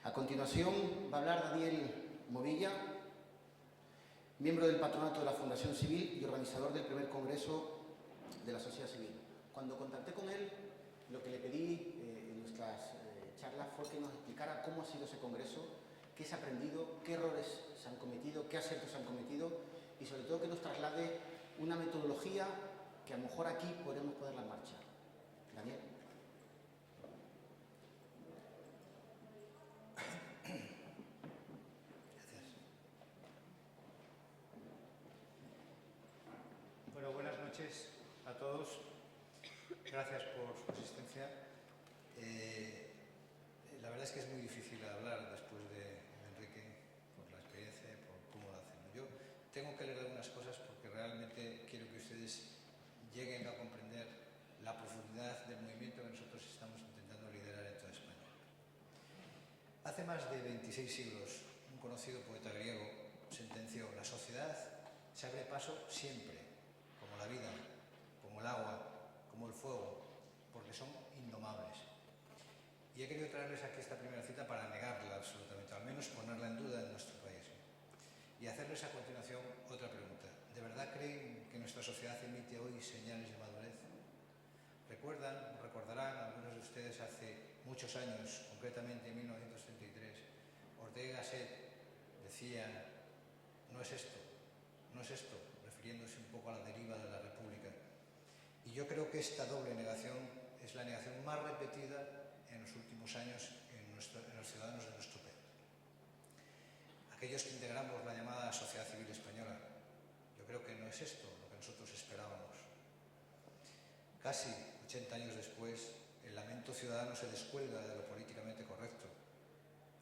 A continuación va a hablar Daniel Movilla, miembro del patronato de la Fundación Civil y organizador del primer congreso de la sociedad civil. Cuando contacté con él, lo que le pedí en nuestras charlas fue que nos explicara cómo ha sido ese congreso, qué se ha aprendido, qué errores se han cometido, qué aciertos se han cometido y sobre todo que nos traslade una metodología que a lo mejor aquí podemos ponerla en marcha. Daniel. Gracias. Bueno, buenas noches a todos. Gracias por su asistencia. La verdad es que es muy difícil hablar después de Enrique por la experiencia y por cómo lo hacen. Yo tengo que leer algunas cosas porque realmente quiero que ustedes lleguen a comprender la profundidad del movimiento que nosotros estamos intentando liderar en toda España. Hace más de 26 siglos, un conocido poeta griego sentenció: la sociedad se abre paso siempre, como la vida, como el agua, como el fuego, porque son indomables. Y he querido traerles aquí esta primera cita para negarla absolutamente, al menos ponerla en duda en nuestro país. Y hacerles a continuación otra pregunta. ¿De verdad creen que nuestra sociedad emite hoy señales de madurez? ¿Recuerdan o recordarán algunos de ustedes hace muchos años, concretamente en 1933, Ortega y Gasset decía: no es esto, no es esto, refiriéndose un poco a la deriva de la República? Y yo creo que esta doble negación es la negación más repetida en los últimos años en los ciudadanos de nuestro país. Aquellos que integramos la llamada sociedad civil española, yo creo que no es esto lo que nosotros esperábamos. Casi 80 años después, el lamento ciudadano se descuelga de lo políticamente correcto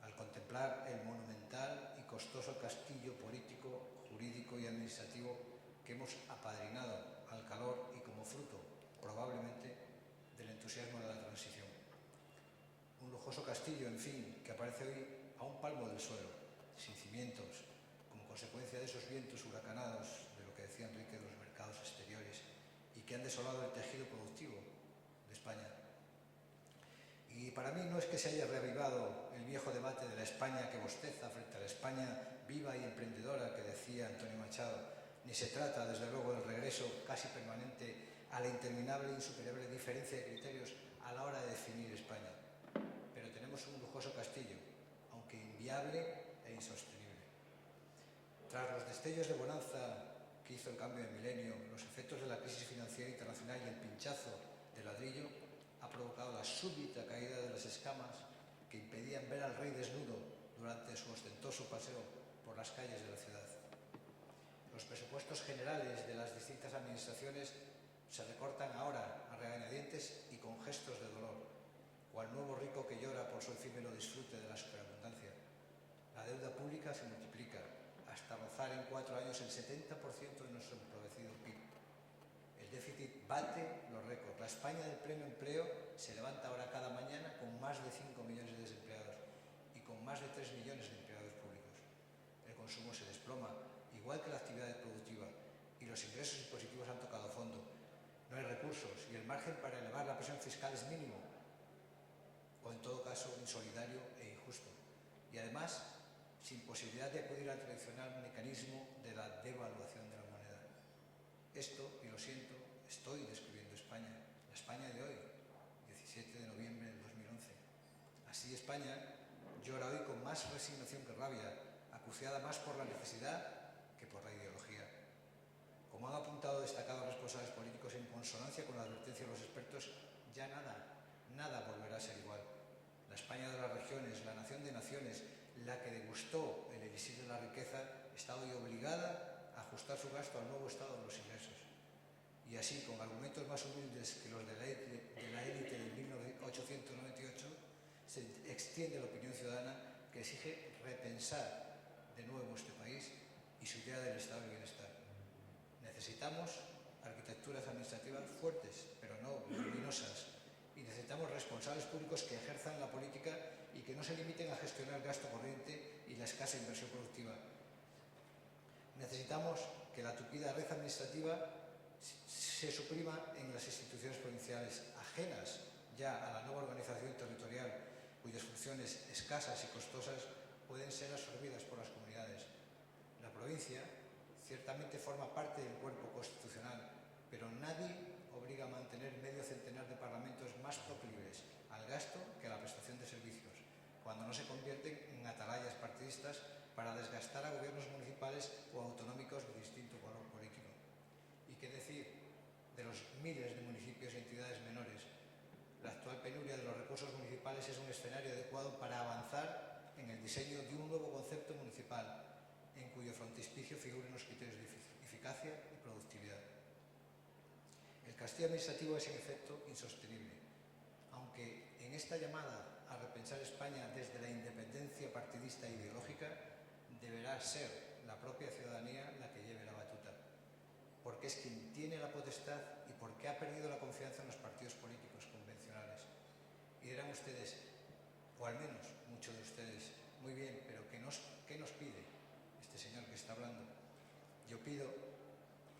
al contemplar el monumental y costoso castillo político, jurídico y administrativo que hemos apadrinado al calor y como fruto, probablemente, del entusiasmo de la transición. Un lujoso castillo, en fin, que aparece hoy a un palmo del suelo, sin cimientos, como consecuencia de esos vientos huracanados, de lo que decía Enrique, de los mercados exteriores, y que han desolado el tejido productivo de España. Y para mí no es que se haya reavivado el viejo debate de la España que bosteza frente a la España viva y emprendedora que decía Antonio Machado, ni se trata, desde luego, del regreso casi permanente a la interminable e insuperable diferencia de criterios a la hora de definir España. Pero tenemos un lujoso castillo, aunque inviable e insostenible. Tras los destellos de bonanza que hizo el cambio de milenio, los efectos de la crisis financiera internacional y el pinchazo de ladrillo ha provocado la súbita caída de las escamas que impedían ver al rey desnudo durante su ostentoso paseo por las calles de la ciudad. Los presupuestos generales de las distintas administraciones se recortan ahora a regañadientes y con gestos de dolor, cual nuevo rico que llora por su efímero disfrute de la superabundancia. La deuda pública se multiplica hasta rozar en 4 años el 70% de nuestro empobrecido PIB. El déficit bate los récords. La España del pleno empleo se levanta ahora cada mañana con más de 5 millones de desempleados y con más de 3 millones de empleados públicos. El consumo se desploma, igual que la actividad productiva, y los ingresos impositivos han tocado fondo. No hay recursos y el margen para elevar la presión fiscal es mínimo, o en todo caso insolidario e injusto. Y además, sin posibilidad de acudir al tradicional mecanismo de la devaluación de la moneda. Esto, y lo siento, estoy describiendo España, la España de hoy, 17 de noviembre del 2011. Así España llora hoy con más resignación que rabia, acuciada más por la necesidad que por la ideología. Como han apuntado destacados responsables políticos en consonancia con la advertencia de los expertos, ya nada volverá a ser igual. La España de las regiones, la nación de naciones, la que degustó el elixir de la riqueza, está hoy obligada a ajustar su gasto al nuevo estado de los ingresos. Y así, con argumentos más humildes que los de la élite de 1898, se extiende la opinión ciudadana que exige repensar de nuevo este país y su idea del estado de bienestar. Necesitamos arquitecturas administrativas fuertes, pero no voluminosas. Y necesitamos responsables públicos que ejerzan la política y que no se limiten a gestionar el gasto corriente y la escasa inversión productiva. Necesitamos que la tupida red administrativa se suprima en las instituciones provinciales, ajenas ya a la nueva organización territorial, cuyas funciones escasas y costosas pueden ser absorbidas por las comunidades. La provincia ciertamente forma parte del cuerpo constitucional, pero nadie obliga a mantener medio centenar de parlamentos más proclives al gasto que a la prestación de servicios, cuando no se convierten en atalayas partidistas para desgastar a gobiernos municipales o autonómicos de distinto color político. ¿Y qué decir de los miles de municipios y entidades menores? La actual penuria de los recursos municipales es un escenario adecuado para avanzar en el diseño de un nuevo concepto municipal, en cuyo frontispicio figuren los criterios de eficacia y productividad. El castigo administrativo es en efecto insostenible, aunque en esta llamada a repensar España desde la independencia partidista e ideológica deberá ser la propia ciudadanía la que lleve la batuta, porque es quien tiene la potestad y porque ha perdido la confianza en los partidos políticos convencionales. Y dirán ustedes, o al menos muchos de ustedes, muy bien, pero ¿qué nos pide este señor que está hablando? Yo pido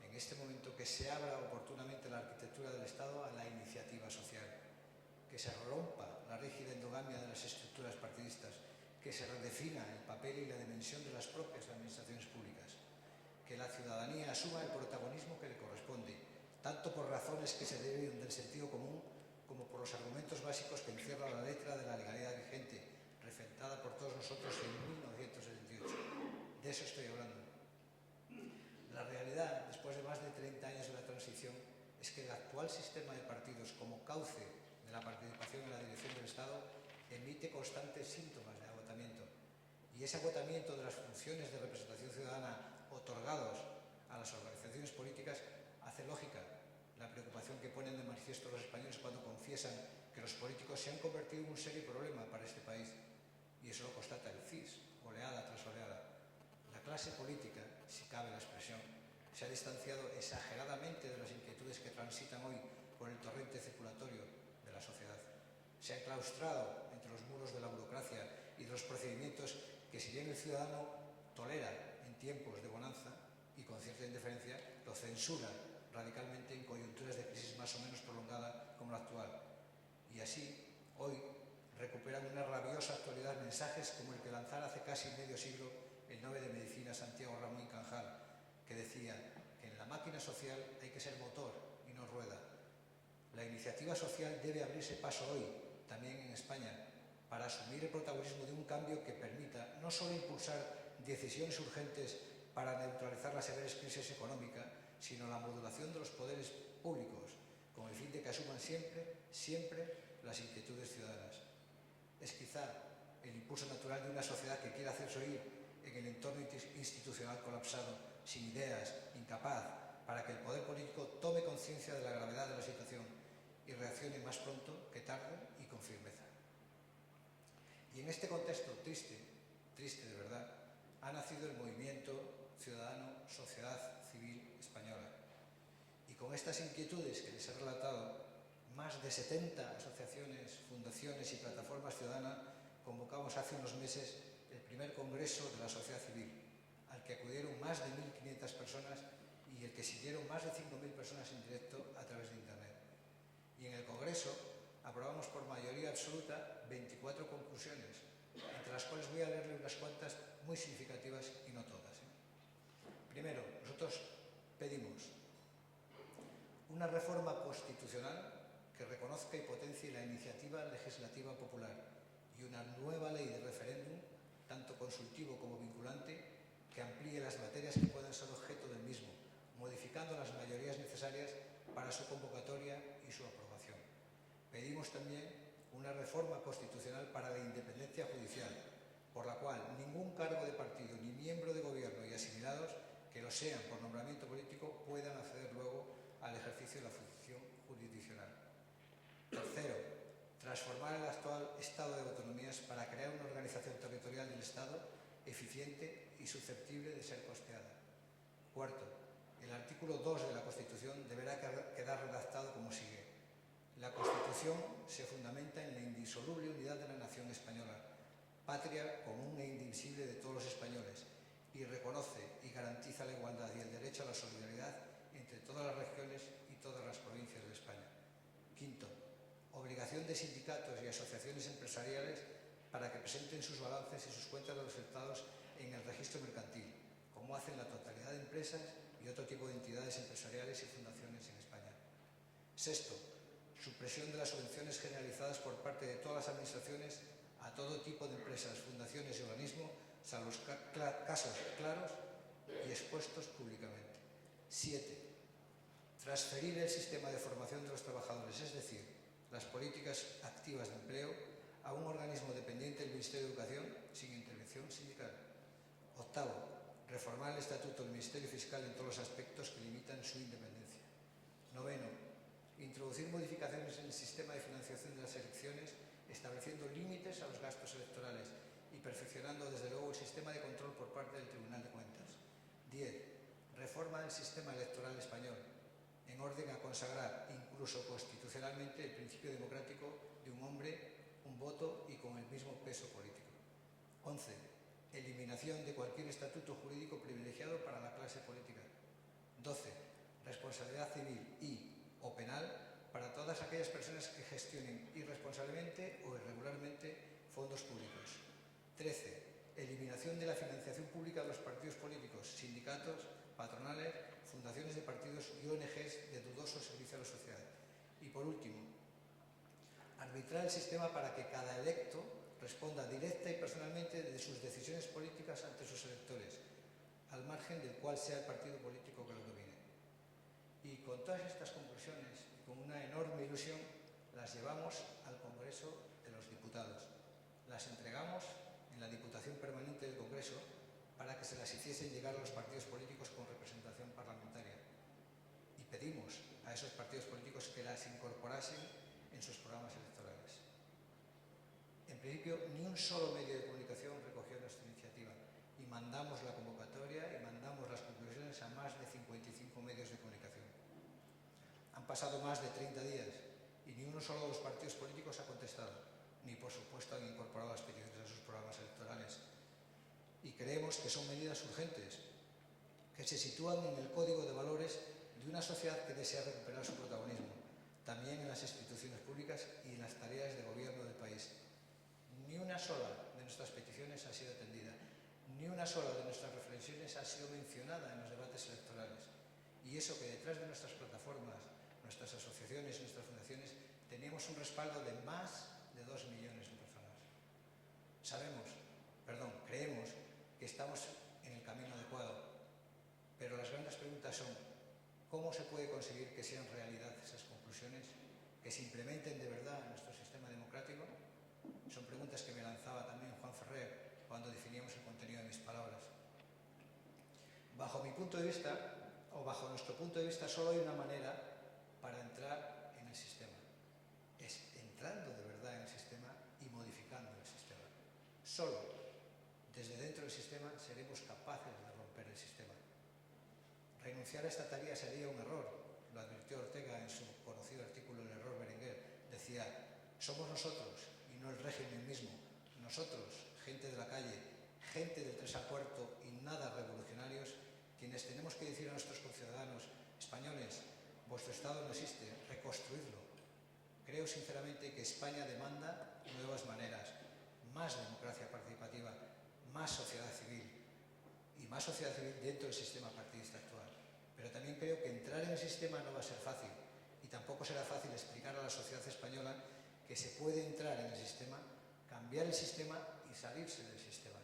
en este momento que se abra oportunamente la arquitectura del Estado a la iniciativa social, que se rompa la rígida endogamia de las estructuras partidistas, que se redefina el papel y la dimensión de las propias administraciones públicas, que la ciudadanía asuma el protagonismo que le corresponde, tanto por razones que se deriven del sentido común como por los argumentos básicos que encierra la letra de la legalidad vigente, refrendada por todos nosotros en 1978. De eso estoy hablando. La realidad, después de más de 30 años de la transición, es que el actual sistema de partidos como cauce de la participación en la dirección del Estado emite constantes síntomas de agotamiento. Y ese agotamiento de las funciones de representación ciudadana otorgados a las organizaciones políticas hace lógica la preocupación que ponen de manifiesto los españoles cuando confiesan que los políticos se han convertido en un serio problema para este país. Y eso lo constata el CIS, oleada tras oleada. La clase política, si cabe la expresión, se ha distanciado exageradamente de las inquietudes que transitan hoy por el torrente circulatorio de la sociedad. Se ha enclaustrado entre los muros de la burocracia y de los procedimientos que, si bien el ciudadano tolera en tiempos de bonanza y con cierta indiferencia, lo censura radicalmente en coyunturas de crisis más o menos prolongada como la actual. Y así, hoy, recuperan una rabiosa actualidad mensajes como el que lanzara hace casi medio siglo el 9 de Medicina Santiago Ramón y Cajal, que decía que en la máquina social hay que ser motor y no rueda. La iniciativa social debe abrirse paso hoy, también en España, para asumir el protagonismo de un cambio que permita no solo impulsar decisiones urgentes para neutralizar la severa crisis económica, sino la modulación de los poderes públicos, con el fin de que asuman siempre las inquietudes ciudadanas. Es quizá el impulso natural de una sociedad que quiere hacerse oír en el entorno institucional colapsado, sin ideas, incapaz, para que el poder político tome conciencia de la gravedad de la situación y reaccione más pronto que tarde y con firmeza. Y en este contexto triste de verdad, ha nacido el movimiento ciudadano Sociedad Civil Española. Y con estas inquietudes que les he relatado, más de 70 asociaciones, fundaciones y plataformas ciudadanas convocamos hace unos meses el primer congreso de la sociedad civil, al que acudieron más de 1.500 personas y el que siguieron más de 5.000 personas en directo a través de Internet. Y en el congreso aprobamos por mayoría absoluta 24 conclusiones, entre las cuales voy a leerle unas cuantas muy significativas y no todas. Primero, nosotros pedimos una reforma constitucional que reconozca y potencie la iniciativa legislativa popular y una nueva ley de referéndum, tanto consultivo como vinculante, que amplíe las materias que puedan ser objeto del mismo, modificando las mayorías necesarias para su convocatoria y su aprobación. Pedimos también una reforma constitucional para la independencia judicial, por la cual ningún cargo de partido ni miembro de gobierno y asimilados que lo sean por nombramiento político puedan acceder luego al ejercicio de la función jurisdiccional. Tercero, transformar el actual estado de autonomías para crear una organización territorial del Estado eficiente y susceptible de ser costeada. Cuarto, el artículo 2 de la Constitución deberá quedar redactado como sigue. La Constitución se fundamenta en la indisoluble unidad de la nación española, patria común e indivisible de todos los españoles, y reconoce y garantiza la igualdad y el derecho a la solidaridad entre todas las regiones y todas las provincias de España. Quinto, obligación de sindicatos y asociaciones empresariales para que presenten sus balances y sus cuentas de resultados en el registro mercantil, como hacen la totalidad de empresas y otro tipo de entidades empresariales y fundaciones en España. Sexto, supresión de las subvenciones generalizadas por parte de todas las administraciones a todo tipo de empresas, fundaciones y organismos, salvo los casos claros y expuestos públicamente. 7. Transferir el sistema de formación de los trabajadores, es decir, las políticas activas de empleo, a un organismo dependiente del Ministerio de Educación sin intervención sindical. 8. Reformar el estatuto del Ministerio Fiscal en todos los aspectos que limitan su independencia. 9. Introducir modificaciones en el sistema de financiación de las elecciones, estableciendo límites a los gastos electorales y perfeccionando desde luego el sistema de control por parte del Tribunal de Cuentas. 10. Reforma del sistema electoral español, en orden a consagrar incluso constitucionalmente el principio democrático de un hombre, un voto y con el mismo peso político. 11. Eliminación de cualquier estatuto jurídico privilegiado para la clase política. 12. Responsabilidad civil y o penal para todas aquellas personas que gestionen irresponsablemente o irregularmente fondos públicos. 13. Eliminación de la financiación pública de los partidos políticos, sindicatos, patronales, fundaciones de partidos y ONGs de dudoso servicio a la sociedad. Y por último, arbitrar el sistema para que cada electo responda directa y personalmente de sus decisiones políticas ante sus electores, al margen del cual sea el partido político que lo domine. Y con todas estas conclusiones, con una enorme ilusión, las llevamos al Congreso de los Diputados. Las entregamos en la Diputación Permanente del Congreso para que se las hiciesen llegar a los partidos políticos con representación parlamentaria. Y pedimos a esos partidos políticos que las incorporasen en sus programas electorales. En principio, ni un solo medio de comunicación recogió nuestra iniciativa y mandamos la convocatoria y mandamos las conclusiones a más de 55 medios de comunicación. Han pasado más de 30 días y ni uno solo de los partidos políticos ha contestado, ni por supuesto han incorporado las peticiones a sus programas electorales. Y creemos que son medidas urgentes, que se sitúan en el código de valores de una sociedad que desea recuperar su protagonismo, también en las instituciones públicas y en las tareas de gobierno del país. Ni una sola de nuestras peticiones ha sido atendida, ni una sola de nuestras reflexiones ha sido mencionada en los debates electorales. Y eso que detrás de nuestras plataformas, nuestras asociaciones, nuestras fundaciones, tenemos un respaldo de más de 2 millones de personas. Creemos que estamos en el camino adecuado, pero las grandes preguntas son: ¿cómo se puede conseguir que sean realidad esas conclusiones, que se implementen de verdad en nuestro sistema democrático? Son preguntas que me lanzaba también Juan Ferrer cuando definíamos el contenido de mis palabras. Bajo mi punto de vista, o bajo nuestro punto de vista, solo hay una manera para entrar en el sistema. Es entrando de verdad en el sistema y modificando el sistema. Solo desde dentro del sistema seremos capaces de romper el sistema. Renunciar a esta tarea sería un error, lo advirtió Ortega en su conocido artículo El error Berenguer. Decía: somos nosotros y no el régimen mismo, nosotros, gente de la calle, gente del 3 a 4 y nada revolucionarios, quienes tenemos que decir a nuestros conciudadanos españoles: vuestro Estado no existe, reconstruidlo. Creo sinceramente que España demanda nuevas maneras, más democracia participativa, más sociedad civil y más sociedad civil dentro del sistema partidista actual. Pero también creo que entrar en el sistema no va a ser fácil y tampoco será fácil explicar a la sociedad española que se puede entrar en el sistema, cambiar el sistema y salirse del sistema,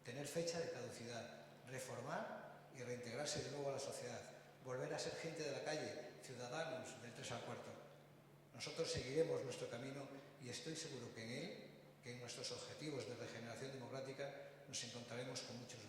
tener fecha de caducidad, reformar y reintegrarse de nuevo a la sociedad, volver a ser gente de la calle, ciudadanos del 3 al 4. Nosotros seguiremos nuestro camino y estoy seguro que en él, que en nuestros objetivos de regeneración democrática, nos encontraremos con muchos